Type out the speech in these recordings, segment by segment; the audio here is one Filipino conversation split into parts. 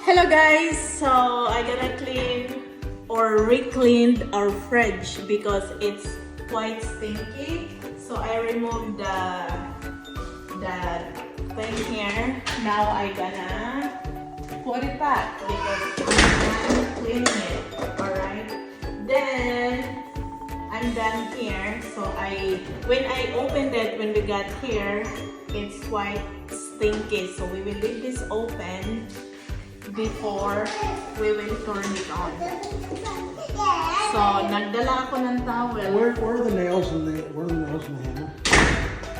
Hello guys! So I gonna clean or re-cleaned our fridge because it's quite stinky. So I removed the thing here. Now I gonna put it back because I'm cleaning it. Alright. Then I'm done here. So when I opened it when we got here, it's quite stinky. So we will leave this open before we will turn it on. So, nagdala ako ng towel. Where are the nails and the hammer?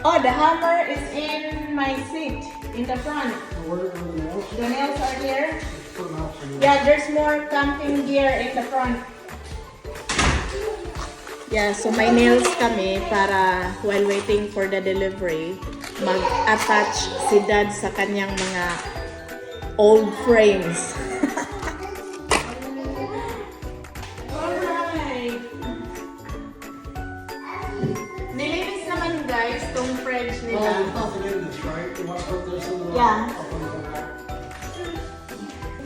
Oh, the hammer is in my seat, in the front. Where are the nails? The nails are here. Put them out somewhere. Yeah, there's more camping gear in the front. Yeah, so may nails kami para while waiting for the delivery, mag-attach si Dad sa kanyang mga old frames. Alright. Nilinis naman guys tong fridge nila. Oh, there's nothing in this, right? You want to put this in the Yeah. up in the back.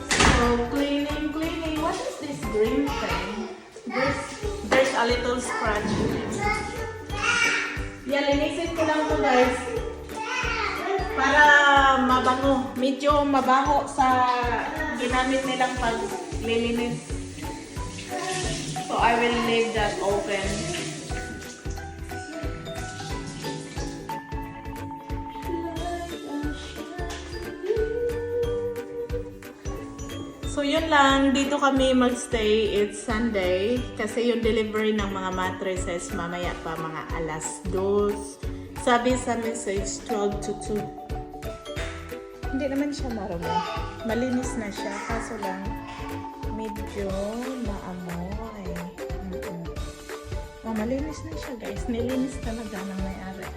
So cleaning. What is this green thing? There's a little scratch. Yeah, linisin ko lang to guys. Para mabango. Medyo mabaho sa ginamit nilang paglilinis. So I will leave that open. So yun lang, dito kami magstay. It's Sunday kasi yung delivery ng mga mattresses mamaya pa mga alas 2. Sabi sa message 12 to 2. Hindi naman siya marumi. Malinis na siya kaso lang medyo maamoy. Oh, malinis na siya guys. Nilinis talaga ng may-ari.